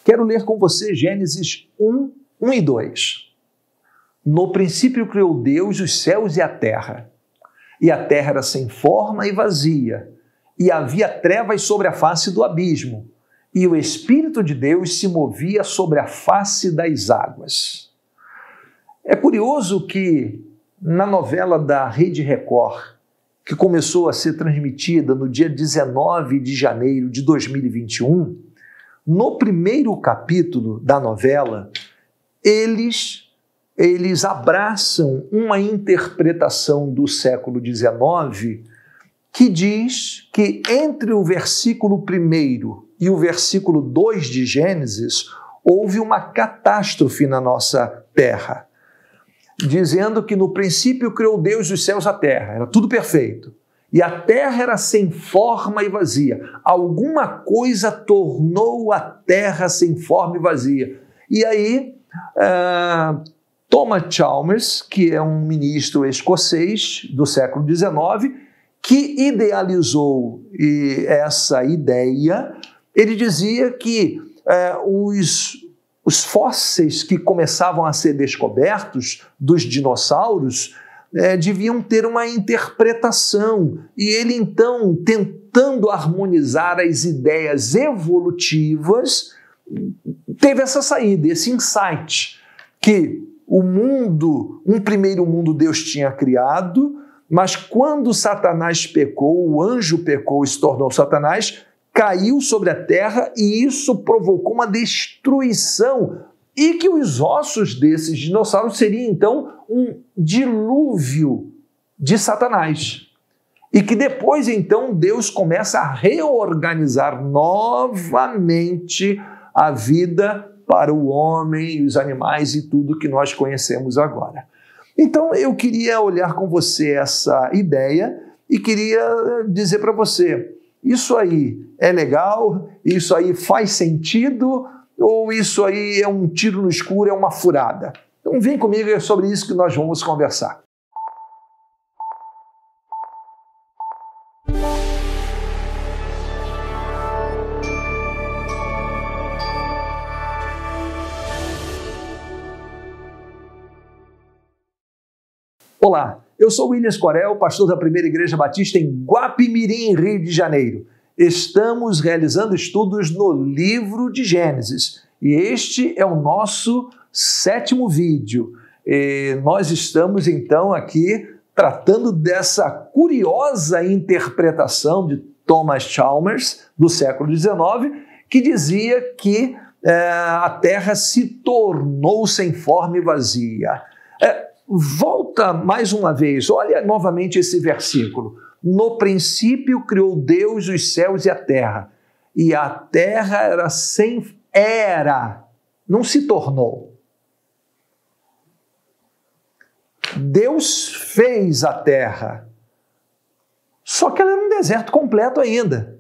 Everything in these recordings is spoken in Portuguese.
Quero ler com você Gênesis 1, 1 e 2. No princípio criou Deus os céus e a terra era sem forma e vazia, e havia trevas sobre a face do abismo, e o Espírito de Deus se movia sobre a face das águas. É curioso que na novela da Rede Record, que começou a ser transmitida no dia 19 de janeiro de 2021, no primeiro capítulo da novela, eles abraçam uma interpretação do século XIX que diz que entre o versículo 1 e o versículo 2 de Gênesis houve uma catástrofe na nossa terra, dizendo que no princípio criou Deus os céus e a terra, era tudo perfeito, e a terra era sem forma e vazia. Alguma coisa tornou a terra sem forma e vazia. E aí, Thomas Chalmers, que é um ministro escocês do século XIX, que idealizou essa ideia, ele dizia que os fósseis que começavam a ser descobertos dos dinossauros deviam ter uma interpretação. E ele, então, tentando harmonizar as ideias evolutivas, teve essa saída, esse insight, que o mundo, um primeiro mundo Deus tinha criado, mas quando Satanás pecou, o anjo pecou e se tornou Satanás, caiu sobre a terra e isso provocou uma destruição e que os ossos desses dinossauros seriam então um dilúvio de Satanás. E que depois então Deus começa a reorganizar novamente a vida para o homem, os animais e tudo que nós conhecemos agora. Então eu queria olhar com você essa ideia e queria dizer para você, isso aí é legal? Isso aí faz sentido? Ou isso aí é um tiro no escuro, é uma furada? Então vem comigo, é sobre isso que nós vamos conversar. Olá, eu sou Williams Corel, pastor da Primeira Igreja Batista em Guapimirim, Rio de Janeiro. Estamos realizando estudos no livro de Gênesis e este é o nosso 7º vídeo. Nós estamos então aqui tratando dessa curiosa interpretação de Thomas Chalmers, do século XIX, que dizia que a terra se tornou sem forma e vazia. Volta mais uma vez, olha novamente esse versículo. No princípio criou Deus os céus e a terra era não se tornou. Deus fez a terra, só que ela era um deserto completo ainda.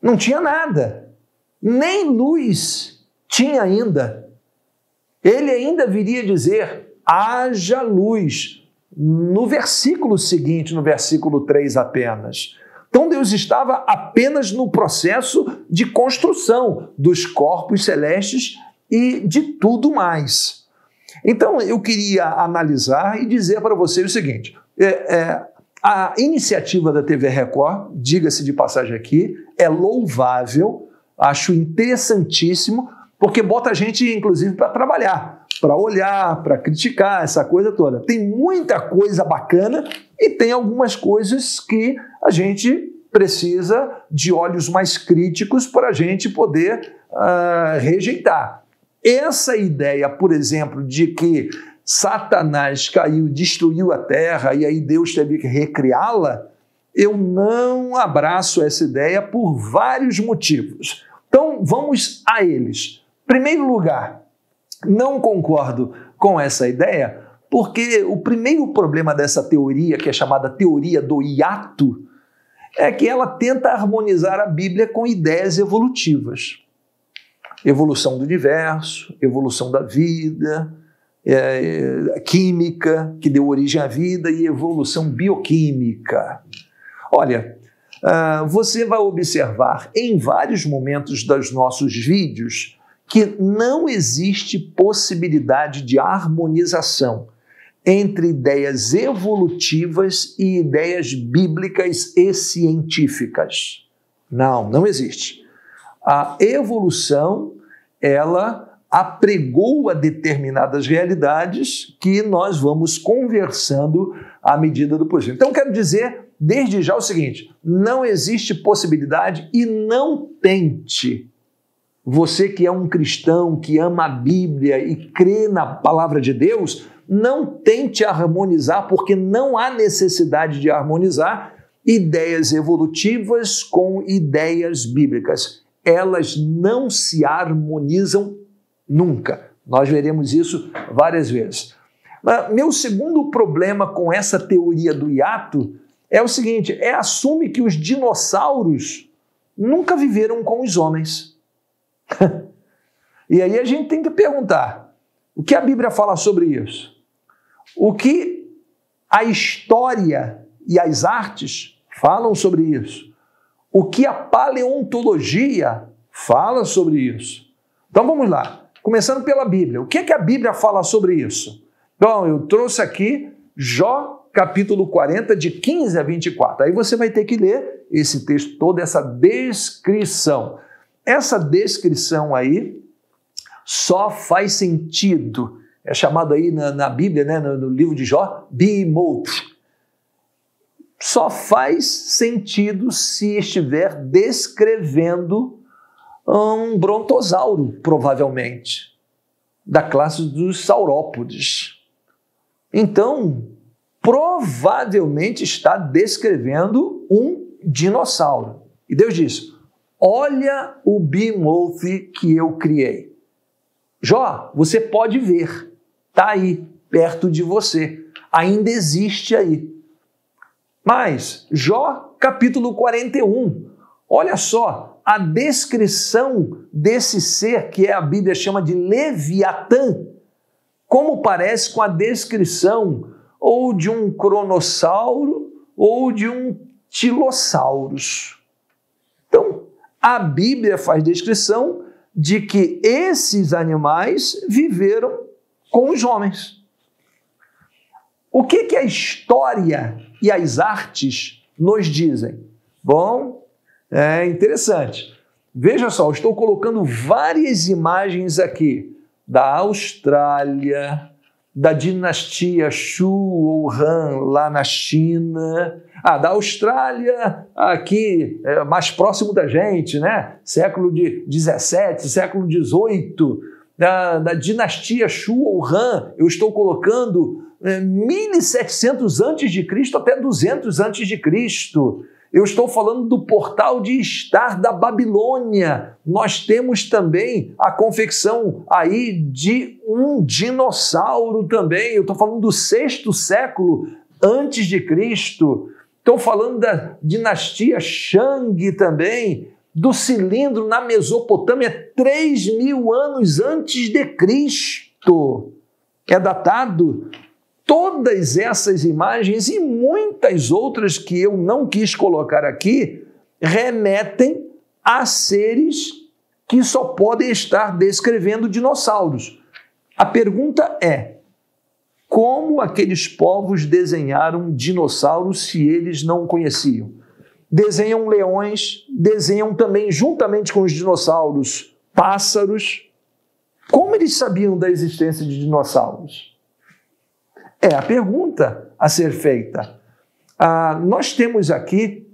Não tinha nada, nem luz tinha ainda. Ele ainda viria dizer: haja luz, no versículo seguinte, no versículo 3 apenas. Então Deus estava apenas no processo de construção dos corpos celestes e de tudo mais. Então eu queria analisar e dizer para você o seguinte, a iniciativa da TV Record, diga-se de passagem aqui, é louvável, acho interessantíssimo, porque bota a gente inclusive para trabalhar, para olhar, para criticar, essa coisa toda. Tem muita coisa bacana e tem algumas coisas que a gente precisa de olhos mais críticos para a gente poder rejeitar. Essa ideia, por exemplo, de que Satanás caiu, destruiu a terra e aí Deus teve que recriá-la, eu não abraço essa ideia por vários motivos. Então, vamos a eles. Em primeiro lugar, não concordo com essa ideia, porque o primeiro problema dessa teoria, que é chamada teoria do hiato, é que ela tenta harmonizar a Bíblia com ideias evolutivas. Evolução do universo, evolução da vida, química, que deu origem à vida, e evolução bioquímica. Olha, você vai observar em vários momentos dos nossos vídeos que não existe possibilidade de harmonização entre ideias evolutivas e ideias bíblicas e científicas. Não existe. A evolução, ela apregou a determinadas realidades que nós vamos conversando à medida do possível. Então, quero dizer, desde já, o seguinte: não existe possibilidade e não tente. Você que é um cristão, que ama a Bíblia e crê na palavra de Deus, não tente harmonizar, porque não há necessidade de harmonizar ideias evolutivas com ideias bíblicas. Elas não se harmonizam nunca. Nós veremos isso várias vezes. Meu segundo problema com essa teoria do hiato é o seguinte: assume que os dinossauros nunca viveram com os homens. E aí a gente tem que perguntar, o que a Bíblia fala sobre isso? O que a história e as artes falam sobre isso? O que a paleontologia fala sobre isso? Então vamos lá, começando pela Bíblia. O que a Bíblia fala sobre isso? Então, eu trouxe aqui Jó, capítulo 40, de 15 a 24. Aí você vai ter que ler esse texto todo, essa descrição. Essa descrição aí só faz sentido, é chamado aí na Bíblia, né, no livro de Jó, bimot. Só faz sentido se estiver descrevendo um brontossauro, provavelmente, da classe dos saurópodes. Então, provavelmente está descrevendo um dinossauro. E Deus diz: olha o bimot que eu criei. Jó, você pode ver, está aí, perto de você, ainda existe aí. Mas, Jó, capítulo 41, olha só, a descrição desse ser que a Bíblia chama de Leviatã, como parece com a descrição ou de um cronossauro ou de um tilossauros. Então, a Bíblia faz descrição de que esses animais viveram com os homens. O que a história e as artes nos dizem? Bom, é interessante. Veja só, eu estou colocando várias imagens aqui da Austrália, da dinastia Shu ou Han lá na China, da Austrália aqui mais próximo da gente, né? Século XVII, século XVIII, da dinastia Shu ou Han, eu estou colocando 1700 a.C. até 200 a.C. Eu estou falando do portal de Estar da Babilônia. Nós temos também a confecção aí de um dinossauro também. Eu estou falando do 6º século antes de Cristo. Estou falando da dinastia Shang também, do cilindro na Mesopotâmia, 3.000 anos antes de Cristo. É datado. Todas essas imagens e muitas outras que eu não quis colocar aqui remetem a seres que só podem estar descrevendo dinossauros. A pergunta é: como aqueles povos desenharam dinossauros se eles não conheciam? Desenham leões, desenham também, juntamente com os dinossauros, pássaros. Como eles sabiam da existência de dinossauros? É a pergunta a ser feita. Nós temos aqui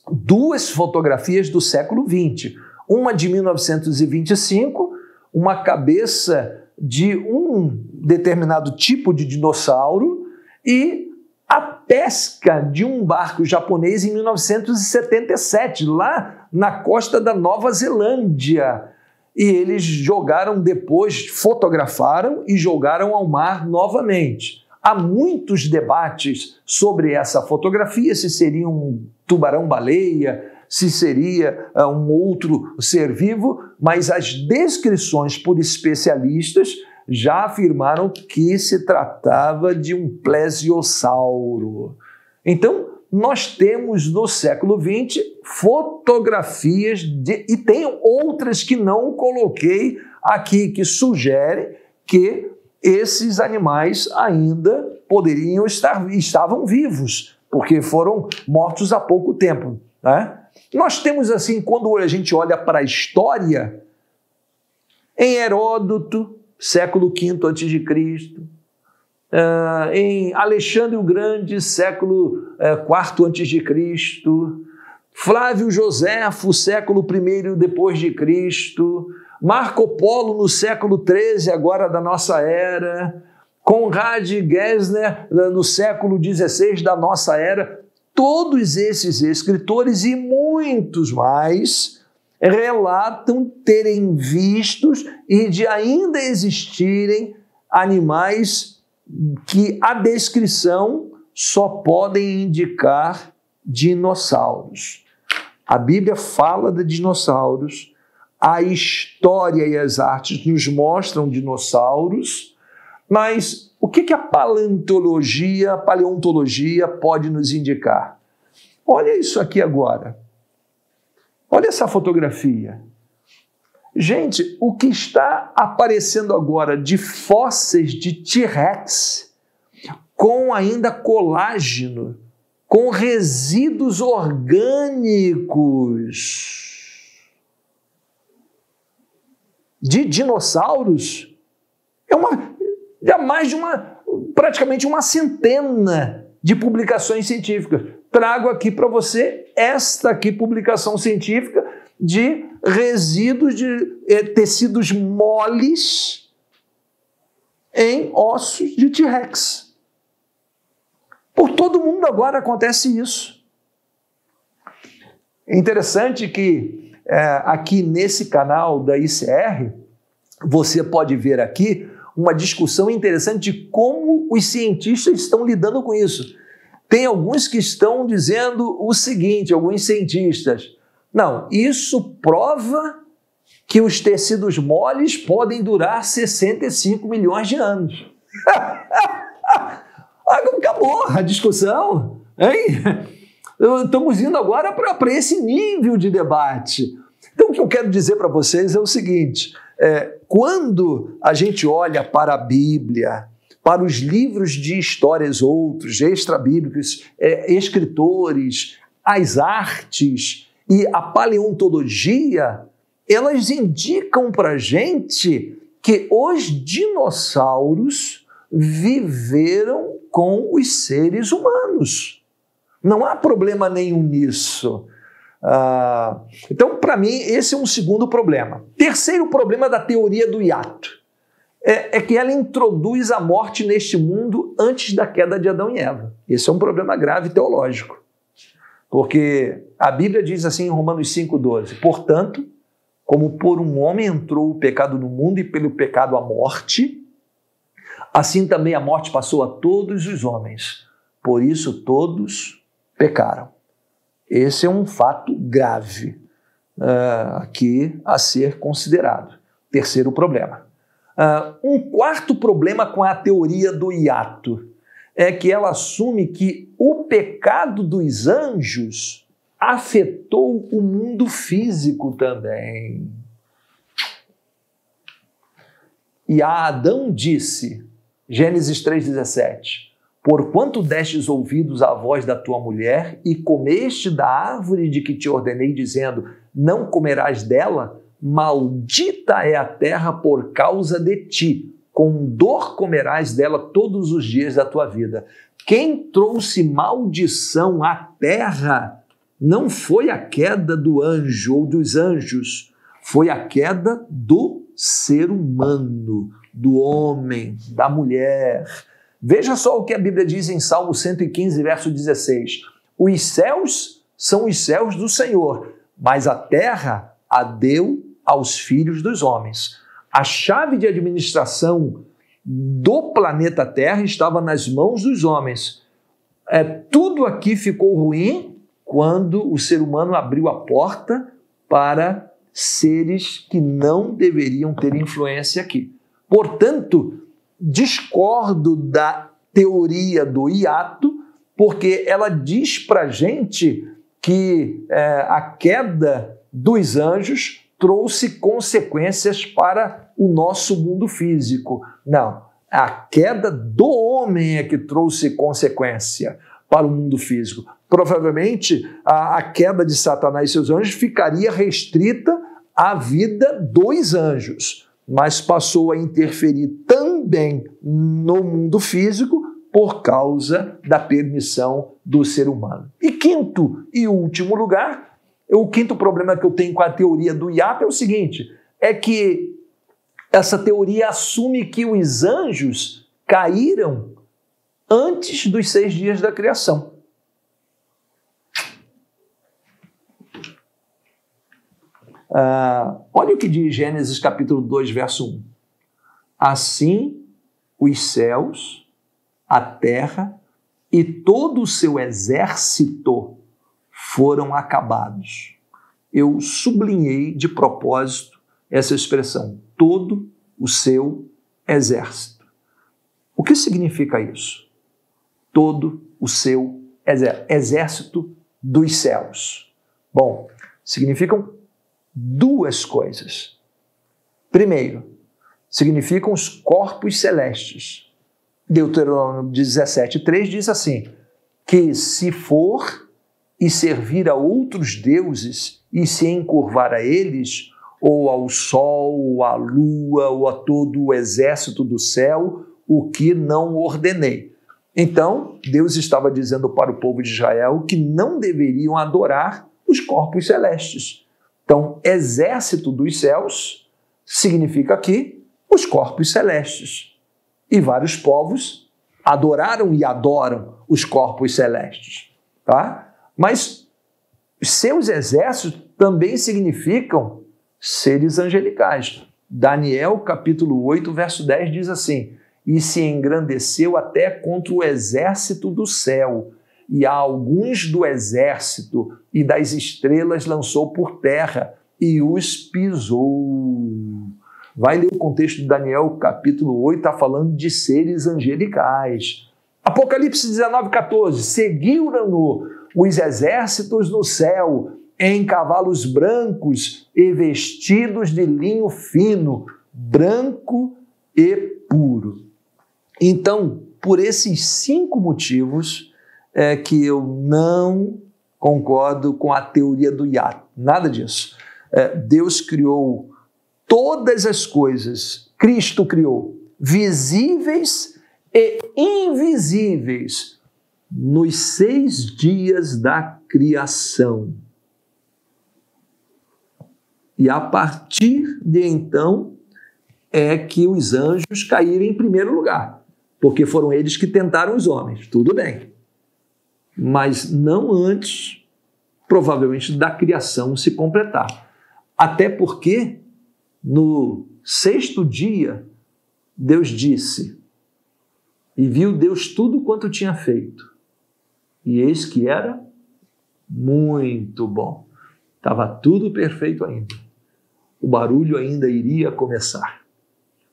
duas fotografias do século XX. Uma de 1925, uma cabeça de um determinado tipo de dinossauro, e a pesca de um barco japonês em 1977, lá na costa da Nova Zelândia. E eles jogaram depois, fotografaram e jogaram ao mar novamente. Há muitos debates sobre essa fotografia, se seria um tubarão-baleia, se seria um outro ser vivo, mas as descrições por especialistas já afirmaram que se tratava de um plesiosauro. Então, nós temos no século XX fotografias, e tem outras que não coloquei aqui que sugere que esses animais ainda estavam vivos, porque foram mortos há pouco tempo, né? Nós temos assim, quando a gente olha para a história, em Heródoto, século V a.C., em Alexandre o Grande, século IV a.C., Flávio Joséfo, século I depois de Cristo, Marco Polo no século XIII, agora da nossa era, Conrad Gessner no século XVI da nossa era. Todos esses escritores e muitos mais relatam terem vistos e de ainda existirem animais que a descrição só podem indicar dinossauros. A Bíblia fala de dinossauros, a história e as artes nos mostram dinossauros, mas o que a paleontologia pode nos indicar? Olha isso aqui agora. Olha essa fotografia. Gente, o que está aparecendo agora de fósseis de T-Rex, com ainda colágeno, com resíduos orgânicos de dinossauros, é mais de praticamente uma centena de publicações científicas. Trago aqui para você esta aqui publicação científica de resíduos de tecidos moles em ossos de T-Rex. Por todo mundo agora acontece isso. É interessante que aqui nesse canal da ICR, você pode ver aqui uma discussão interessante de como os cientistas estão lidando com isso. Tem alguns que estão dizendo o seguinte, alguns cientistas: não, isso prova que os tecidos moles podem durar 65 milhões de anos. Acabou a discussão, hein? Estamos indo agora para esse nível de debate. Então, o que eu quero dizer para vocês é o seguinte: quando a gente olha para a Bíblia, para os livros de histórias outros, extra-bíblicos, escritores, as artes e a paleontologia, elas indicam para a gente que os dinossauros viveram com os seres humanos. Não há problema nenhum nisso. Então, para mim, esse é um segundo problema. Terceiro problema da teoria do hiato é que ela introduz a morte neste mundo antes da queda de Adão e Eva. Esse é um problema grave teológico. Porque a Bíblia diz assim em Romanos 5,12: portanto, como por um homem entrou o pecado no mundo e pelo pecado a morte, assim também a morte passou a todos os homens. Por isso todos pecaram. Esse é um fato grave aqui a ser considerado. Terceiro problema. Um quarto problema com a teoria do hiato é que ela assume que o pecado dos anjos afetou o mundo físico também. E a Adão disse, Gênesis 3,17, porquanto destes ouvidos à voz da tua mulher e comeste da árvore de que te ordenei, dizendo, não comerás dela, maldita é a terra por causa de ti, com dor comerás dela todos os dias da tua vida. Quem trouxe maldição à terra não foi a queda do anjo ou dos anjos, foi a queda do ser humano, do homem, da mulher. Veja só o que a Bíblia diz em Salmo 115, verso 16. Os céus são os céus do Senhor, mas a terra a deu aos filhos dos homens. A chave de administração do planeta Terra estava nas mãos dos homens. Tudo aqui ficou ruim quando o ser humano abriu a porta para seres que não deveriam ter influência aqui. Portanto, discordo da teoria do hiato, porque ela diz para a gente que a queda dos anjos trouxe consequências para o nosso mundo físico. Não, a queda do homem é que trouxe consequência para o mundo físico. Provavelmente, a queda de Satanás e seus anjos ficaria restrita à vida dos anjos, mas passou a interferir também no mundo físico por causa da permissão do ser humano. E quinto e último lugar, o quinto problema que eu tenho com a teoria do hiato é o seguinte, é que essa teoria assume que os anjos caíram antes dos 6 dias da criação. Olha o que diz Gênesis capítulo 2, verso 1. Assim, os céus, a terra e todo o seu exército foram acabados. Eu sublinhei de propósito essa expressão, todo o seu exército. O que significa isso? Todo o seu exército dos céus. Bom, significam duas coisas. Primeiro, significam os corpos celestes. Deuteronômio 17:3 diz assim, que se for e servir a outros deuses e se encurvar a eles, ou ao sol, ou à lua, ou a todo o exército do céu, o que não ordenei. Então, Deus estava dizendo para o povo de Israel que não deveriam adorar os corpos celestes. Então, exército dos céus significa aqui os corpos celestes. E vários povos adoraram e adoram os corpos celestes. Tá? Mas seus exércitos também significam seres angelicais. Daniel, capítulo 8, verso 10 diz assim, e se engrandeceu até contra o exército do céu, e a alguns do exército e das estrelas lançou por terra e os pisou. Vai ler o contexto de Daniel, capítulo 8, está falando de seres angelicais. Apocalipse 19:14, seguiram-no os exércitos no céu, em cavalos brancos e vestidos de linho fino, branco e puro. Então, por esses 5 motivos, é que eu não concordo com a teoria do hiato. Nada disso. Deus criou todas as coisas, Cristo criou, visíveis e invisíveis, nos 6 dias da criação. E a partir de então é que os anjos caíram em primeiro lugar, porque foram eles que tentaram os homens, tudo bem. Mas não antes, provavelmente, da criação se completar. Até porque, no 6º dia, Deus disse, e viu Deus tudo quanto tinha feito, e eis que era muito bom. Estava tudo perfeito ainda. O barulho ainda iria começar.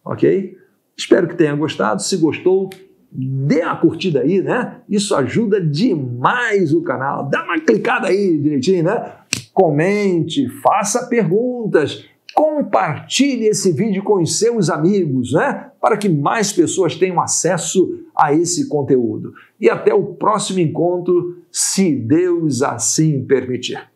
Ok? Espero que tenha gostado. Se gostou, dê uma curtida aí, né? Isso ajuda demais o canal. Dá uma clicada aí direitinho, né? Comente, faça perguntas, compartilhe esse vídeo com os seus amigos, né? Para que mais pessoas tenham acesso a esse conteúdo. E até o próximo encontro, se Deus assim permitir.